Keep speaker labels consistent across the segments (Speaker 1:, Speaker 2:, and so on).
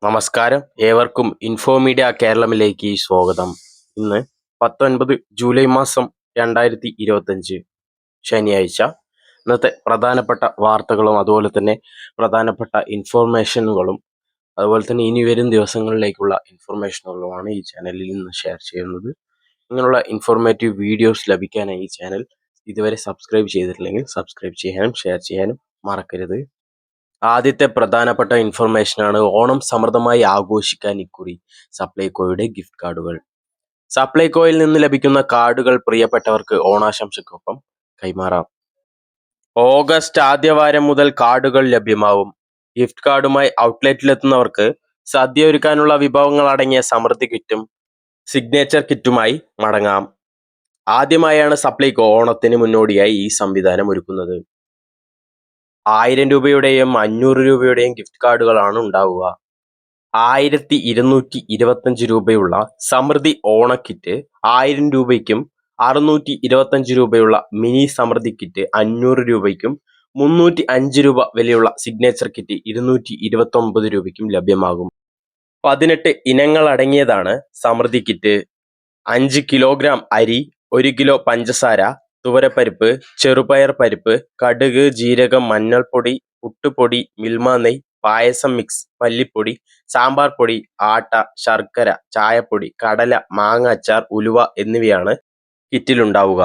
Speaker 1: നമസ്കാരം. ഏവർക്കും ഇൻഫോമീഡിയ കേരളമിലേക്ക് സ്വാഗതം. ഇന്ന് 19 ജൂലൈ മാസം 2025 ശനിയാഴ്ച. ഇന്നത്തെ പ്രധാനപ്പെട്ട വാർത്തകളും അതുപോലെ തന്നെ പ്രധാനപ്പെട്ട ഇൻഫോർമേഷനുകളും അതുപോലെ തന്നെ ഇനി വരും ദിവസങ്ങളിലേക്കുള്ള ഇൻഫോർമേഷനുകളുമാണ് ഈ ചാനലിൽ ഇന്ന് ഷെയർ ചെയ്യുന്നത്. ഇങ്ങനെയുള്ള ഇൻഫോർമേറ്റീവ് വീഡിയോസ് ലഭിക്കാനായി ഈ ചാനൽ ഇതുവരെ സബ്സ്ക്രൈബ് ചെയ്തിട്ടില്ലെങ്കിൽ സബ്സ്ക്രൈബ് ചെയ്യാനും ഷെയർ ചെയ്യാനും മറക്കരുത്. ആദ്യത്തെ പ്രധാനപ്പെട്ട ഇൻഫർമേഷനാണ് ഓണം സമൃദ്ധമായി ആഘോഷിക്കാൻ ഇക്കുറി സപ്ലൈകോയുടെ ഗിഫ്റ്റ് കാർഡുകൾ. സപ്ലൈകോയിൽ നിന്ന് ലഭിക്കുന്ന കാർഡുകൾ പ്രിയപ്പെട്ടവർക്ക് ഓണാശംസയ്ക്കൊപ്പം കൈമാറാം. ഓഗസ്റ്റ് ആദ്യവാരം മുതൽ കാർഡുകൾ ലഭ്യമാവും. ഗിഫ്റ്റ് കാർഡുമായി ഔട്ട്ലെറ്റിലെത്തുന്നവർക്ക് സദ്യ ഒരുക്കാനുള്ള വിഭവങ്ങൾ അടങ്ങിയ സമൃദ്ധി കിറ്റും സിഗ്നേച്ചർ കിറ്റുമായി മടങ്ങാം. ആദ്യമായാണ് സപ്ലൈകോ ഓണത്തിന് മുന്നോടിയായി ഈ സംവിധാനം ഒരുക്കുന്നത്. 1000 രൂപയുടെയും 500 രൂപയുടെയും ഗിഫ്റ്റ് കാർഡുകളാണ് ഉണ്ടാവുക. 1225 രൂപയുള്ള സമൃദ്ധി ഓണക്കിറ്റ് 1000 രൂപയ്ക്കും 625 രൂപയുള്ള മിനി സമൃദ്ധി കിറ്റ് 500 രൂപയ്ക്കും 305 രൂപ വിലയുള്ള സിഗ്നേച്ചർ കിറ്റ് 229 രൂപയ്ക്കും ലഭ്യമാകും. 18 ഇനങ്ങൾ അടങ്ങിയതാണ് സമൃദ്ധി കിറ്റ്. 5 കിലോഗ്രാം അരി, 1 കിലോ പഞ്ചസാര, തുവരപ്പരിപ്പ്, ചെറുപയർ പരിപ്പ്, കടുക്, ജീരകം, മഞ്ഞൾപ്പൊടി, പുട്ടുപൊടി, മിൽമ നെയ്യ്, പായസം മിക്സ്, മല്ലിപ്പൊടി, സാമ്പാർ പൊടി, ആട്ട, ശർക്കര, ചായപ്പൊടി, കടല, മാങ്ങ അച്ചാർ, ഉലുവ എന്നിവയാണ് കിറ്റിലുണ്ടാവുക.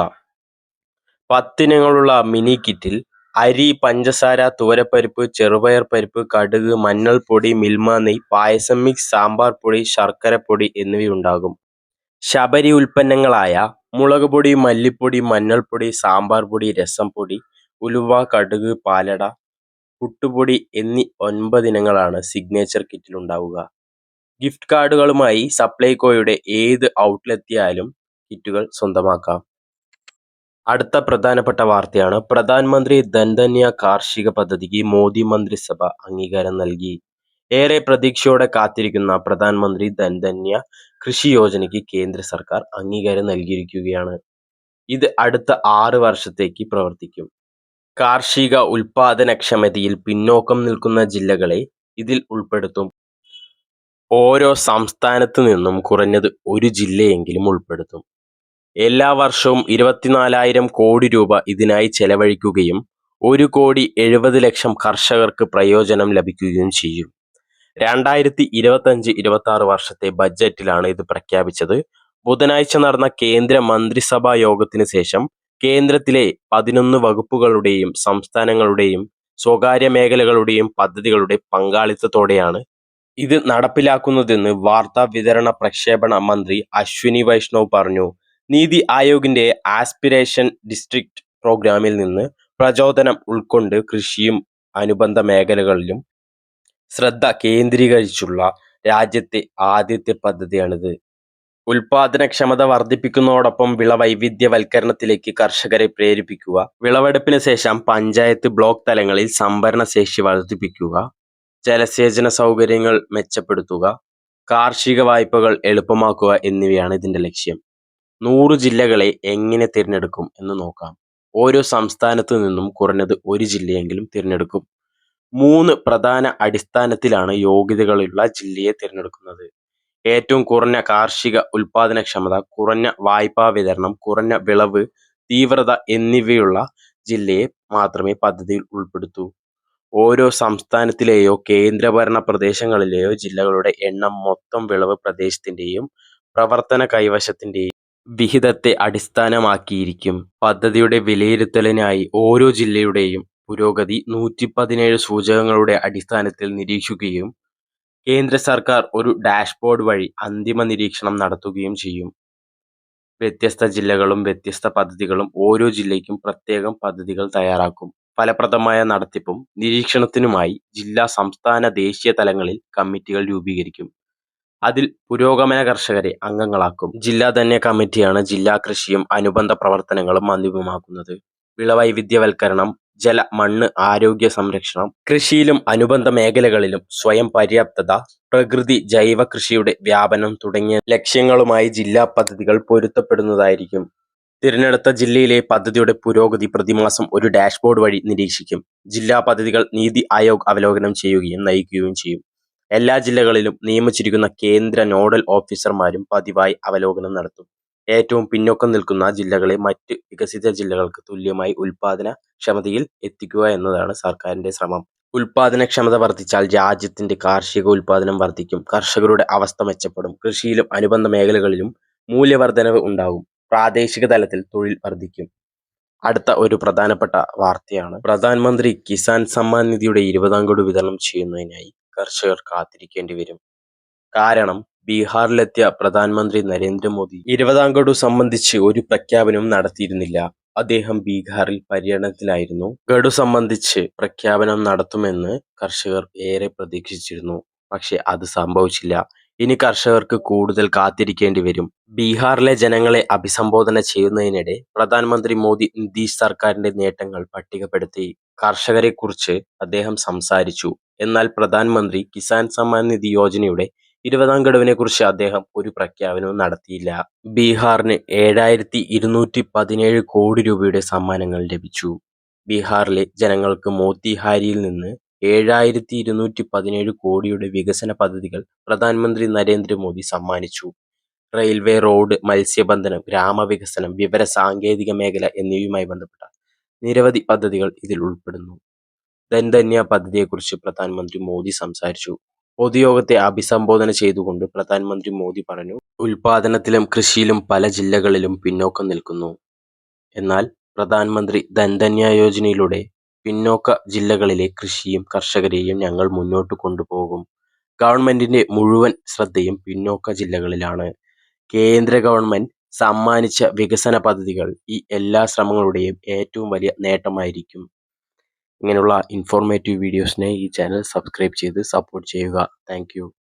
Speaker 1: 10 ഇനങ്ങളുള്ള മിനി കിറ്റിൽ അരി, പഞ്ചസാര, തുവരപ്പരിപ്പ്, ചെറുപയർ പരിപ്പ്, കടുക്, മഞ്ഞൾപ്പൊടി, മിൽമ നെയ്യ്, പായസം മിക്സ്, സാമ്പാർ പൊടി, ശർക്കരപ്പൊടി എന്നിവയുണ്ടാകും. ശബരി ഉൽപ്പന്നങ്ങളായ മുളക് പൊടി, മല്ലിപ്പൊടി, മഞ്ഞൾപ്പൊടി, സാമ്പാർ പൊടി, രസം പൊടി, ഉലുവ, കടുക്, പാലട, പുട്ടുപൊടി എന്നീ 9 ഇനങ്ങളാണ് സിഗ്നേച്ചർ കിറ്റിലുണ്ടാവുക. ഗിഫ്റ്റ് കാർഡുകളുമായി സപ്ലൈകോയുടെ ഏത് ഔട്ട്ലെത്തിയാലും കിറ്റുകൾ സ്വന്തമാക്കാം. അടുത്ത പ്രധാനപ്പെട്ട വാർത്തയാണ് പ്രധാനമന്ത്രി ധൻധന്യ കാർഷിക പദ്ധതിക്ക് മോദി മന്ത്രിസഭ അംഗീകാരം നൽകി. ഏറെ പ്രതീക്ഷയോടെ കാത്തിരിക്കുന്ന പ്രധാനമന്ത്രി ധൻധന്യ കൃഷി യോജനയ്ക്ക് കേന്ദ്ര സർക്കാർ അംഗീകാരം നൽകിയിരിക്കുകയാണ്. ഇത് അടുത്ത 6 വർഷത്തേക്ക് പ്രവർത്തിക്കും. കാർഷിക ഉൽപാദനക്ഷമതയിൽ പിന്നോക്കം നിൽക്കുന്ന ജില്ലകളെ ഇതിൽ ഉൾപ്പെടുത്തും. ഓരോ സംസ്ഥാനത്ത് നിന്നും കുറഞ്ഞത് ഒരു ജില്ലയെങ്കിലും ഉൾപ്പെടുത്തും. എല്ലാ വർഷവും 24,000 കോടി രൂപ ഇതിനായി ചെലവഴിക്കുകയും 1,70,00,000 കർഷകർക്ക് പ്രയോജനം ലഭിക്കുകയും ചെയ്യും. 2025-26 വർഷത്തെ ബജറ്റിലാണ് ഇത് പ്രഖ്യാപിച്ചത്. ബുധനാഴ്ച നടന്ന കേന്ദ്ര മന്ത്രിസഭാ യോഗത്തിന് ശേഷം കേന്ദ്രത്തിലെ 11 വകുപ്പുകളുടെയും സംസ്ഥാനങ്ങളുടെയും സ്വകാര്യ മേഖലകളുടെയും പദ്ധതികളുടെ പങ്കാളിത്തത്തോടെയാണ് ഇത് നടപ്പിലാക്കുന്നതെന്ന് വാർത്താ വിതരണ പ്രക്ഷേപണ മന്ത്രി അശ്വിനി വൈഷ്ണവ് പറഞ്ഞു. നീതി ആയോഗിന്റെ ആസ്പിരേഷൻ ഡിസ്ട്രിക്ട് പ്രോഗ്രാമിൽ നിന്ന് പ്രചോദനം ഉൾക്കൊണ്ട് കൃഷിയും അനുബന്ധ മേഖലകളിലും ശ്രദ്ധ കേന്ദ്രീകരിച്ചുള്ള രാജ്യത്തെ ആദ്യത്തെ പദ്ധതിയാണിത്. ഉൽപാദനക്ഷമത വർദ്ധിപ്പിക്കുന്നതോടൊപ്പം വിളവൈവിധ്യവൽക്കരണത്തിലേക്ക് കർഷകരെ പ്രേരിപ്പിക്കുക, വിളവെടുപ്പിന് ശേഷം പഞ്ചായത്ത് ബ്ലോക്ക് തലങ്ങളിൽ സംഭരണ ശേഷി വർദ്ധിപ്പിക്കുക, ജലസേചന സൗകര്യങ്ങൾ മെച്ചപ്പെടുത്തുക, കാർഷിക വായ്പകൾ എളുപ്പമാക്കുക എന്നിവയാണ് ഇതിന്റെ ലക്ഷ്യം. 100 ജില്ലകളെ എങ്ങനെ തിരഞ്ഞെടുക്കും എന്ന് നോക്കാം. ഓരോ സംസ്ഥാനത്തു നിന്നും കുറഞ്ഞത് ഒരു ജില്ലയെങ്കിലും തിരഞ്ഞെടുക്കും. 3 പ്രധാന അടിസ്ഥാനത്തിലാണ് യോഗ്യതകളുള്ള ജില്ലയെ തിരഞ്ഞെടുക്കുന്നത്. ഏറ്റവും കുറഞ്ഞ കാർഷിക ഉൽപാദനക്ഷമത, കുറഞ്ഞ വായ്പാ വിതരണം, കുറഞ്ഞ വിളവ് തീവ്രത എന്നിവയുള്ള ജില്ലയെ മാത്രമേ പദ്ധതിയിൽ ഉൾപ്പെടുത്തൂ. ഓരോ സംസ്ഥാനത്തിലെയോ കേന്ദ്രഭരണ പ്രദേശങ്ങളിലെയോ ജില്ലകളുടെ എണ്ണം മൊത്തം വിളവ് പ്രദേശത്തിന്റെയും പ്രവർത്തന കൈവശത്തിന്റെയും വിഹിതത്തെ അടിസ്ഥാനമാക്കിയിരിക്കും. പദ്ധതിയുടെ വിലയിരുത്തലിനായി ഓരോ ജില്ലയുടെയും പുരോഗതി 117 സൂചകങ്ങളുടെ അടിസ്ഥാനത്തിൽ നിരീക്ഷിക്കുകയും കേന്ദ്ര സർക്കാർ ഒരു ഡാഷ്ബോർഡ് വഴി അന്തിമ നിരീക്ഷണം നടത്തുകയും ചെയ്യും. വ്യത്യസ്ത ജില്ലകളും വ്യത്യസ്ത പദ്ധതികളും ഓരോ ജില്ലയ്ക്കും പ്രത്യേകം പദ്ധതികൾ തയ്യാറാക്കും. ഫലപ്രദമായ നടത്തിപ്പും നിരീക്ഷണത്തിനുമായി ജില്ലാ, സംസ്ഥാന, ദേശീയ തലങ്ങളിൽ കമ്മിറ്റികൾ രൂപീകരിക്കും. അതിൽ പുരോഗമന കർഷകരെ അംഗങ്ങളാക്കും. ജില്ലാ ധന്യ കമ്മിറ്റിയാണ് ജില്ലാ കൃഷിയും അനുബന്ധ പ്രവർത്തനങ്ങളും അന്തിമമാക്കുന്നത്. വിളവൈവിധ്യവൽക്കരണം, ജല, മണ്ണ് ആരോഗ്യ സംരക്ഷണം, കൃഷിയിലും അനുബന്ധ മേഖലകളിലും സ്വയം പര്യാപ്തത, പ്രകൃതി ജൈവ കൃഷിയുടെ വ്യാപനം തുടങ്ങിയ ലക്ഷ്യങ്ങളുമായി ജില്ലാ പദ്ധതികൾ പൊരുത്തപ്പെടുന്നതായിരിക്കും. തിരഞ്ഞെടുത്ത ജില്ലയിലെ പദ്ധതിയുടെ പുരോഗതി പ്രതിമാസം ഒരു ഡാഷ്ബോർഡ് വഴി നിരീക്ഷിക്കും. ജില്ലാ പദ്ധതികൾ നീതി ആയോഗ് അവലോകനം ചെയ്യുകയും നയിക്കുകയും ചെയ്യും. എല്ലാ ജില്ലകളിലും നിയമിച്ചിരിക്കുന്ന കേന്ദ്ര നോഡൽ ഓഫീസർമാരും പതിവായി അവലോകനം നടത്തും. ഏറ്റവും പിന്നോക്കം നിൽക്കുന്ന ജില്ലകളെ മറ്റ് വികസിത ജില്ലകൾക്ക് തുല്യമായി ഉൽപാദന ക്ഷമതയിൽ എത്തിക്കുക എന്നതാണ് സർക്കാരിന്റെ ശ്രമം. ഉൽപാദനക്ഷമത വർദ്ധിച്ചാൽ രാജ്യത്തിന്റെ കാർഷിക ഉൽപാദനം വർദ്ധിക്കും. കർഷകരുടെ അവസ്ഥ മെച്ചപ്പെടും. കൃഷിയിലും അനുബന്ധ മേഖലകളിലും മൂല്യവർദ്ധനവ് ഉണ്ടാകും. പ്രാദേശിക തലത്തിൽ തൊഴിൽ വർദ്ധിക്കും. അടുത്ത ഒരു പ്രധാനപ്പെട്ട വാർത്തയാണ് പ്രധാനമന്ത്രി കിസാൻ സമ്മാൻ നിധിയുടെ 20ാം ഗഡു വിതരണം ചെയ്യുന്നതിനായി കർഷകർ കാത്തിരിക്കേണ്ടി വരും. കാരണം ബീഹാറിലെത്തിയ പ്രധാനമന്ത്രി നരേന്ദ്രമോദി 20ാം ഗഡു സംബന്ധിച്ച് ഒരു പ്രഖ്യാപനവും നടത്തിയിരുന്നില്ല. അദ്ദേഹം ബീഹാറിൽ പര്യടനത്തിലായിരുന്നു. ഗഡു സംബന്ധിച്ച് പ്രഖ്യാപനം നടത്തുമെന്ന് കർഷകർ ഏറെ പ്രതീക്ഷിച്ചിരുന്നു. പക്ഷെ അത് സംഭവിച്ചില്ല. ഇനി കർഷകർക്ക് കൂടുതൽ കാത്തിരിക്കേണ്ടി വരും. ബീഹാറിലെ ജനങ്ങളെ അഭിസംബോധന ചെയ്യുന്നതിനിടെ പ്രധാനമന്ത്രി മോദി നിതീഷ് സർക്കാരിന്റെ നേട്ടങ്ങൾ പട്ടികപ്പെടുത്തി. കർഷകരെക്കുറിച്ച് അദ്ദേഹം സംസാരിച്ചു. എന്നാൽ പ്രധാനമന്ത്രി കിസാൻ സമ്മാൻ നിധി യോജനയുടെ 20ാം ഗഡുവിനെക്കുറിച്ച് അദ്ദേഹം ഒരു പ്രഖ്യാപനവും നടത്തിയില്ല. ബീഹാറിന് 7217 കോടി രൂപയുടെ സമ്മാനങ്ങൾ ലഭിച്ചു. ബീഹാറിലെ ജനങ്ങൾക്ക് മോത്തിഹാരിയിൽ നിന്ന് 7217 കോടിയുടെ വികസന പദ്ധതികൾ പ്രധാനമന്ത്രി നരേന്ദ്രമോദി സമ്മാനിച്ചു. റെയിൽവേ, റോഡ്, മത്സ്യബന്ധനം, ഗ്രാമവികസനം, വിവര സാങ്കേതിക മേഖല എന്നിവയുമായി ബന്ധപ്പെട്ട നിരവധി പദ്ധതികൾ ഇതിൽ ഉൾപ്പെടുന്നു. ധൻധന്യ പദ്ധതിയെക്കുറിച്ച് പ്രധാനമന്ത്രി മോദി സംസാരിച്ചു. പൊതുയോഗത്തെ അഭിസംബോധന ചെയ്തുകൊണ്ട് പ്രധാനമന്ത്രി മോദി പറഞ്ഞു, ഉൽപാദനത്തിലും കൃഷിയിലും പല ജില്ലകളിലും പിന്നോക്കം നിൽക്കുന്നു. എന്നാൽ പ്രധാനമന്ത്രി ധൻധന്യ യോജനയിലൂടെ പിന്നോക്ക ജില്ലകളിലെ കൃഷിയും കർഷകരെയും ഞങ്ങൾ മുന്നോട്ട് കൊണ്ടുപോകും. ഗവൺമെന്റിന്റെ മുഴുവൻ ശ്രദ്ധയും പിന്നോക്ക ജില്ലകളിലാണ്. കേന്ദ്ര ഗവൺമെന്റ് സമ്മാനിച്ച വികസന പദ്ധതികൾ ഈ എല്ലാ ശ്രമങ്ങളുടെയും ഏറ്റവും വലിയ നേട്ടമായിരിക്കും. ഇങ്ങനെയുള്ള ഇൻഫോർമേറ്റീവ് വീഡിയോസിനെ ഈ ചാനൽ സബ്സ്ക്രൈബ് ചെയ്ത് സപ്പോർട്ട് ചെയ്യുക. Thank you.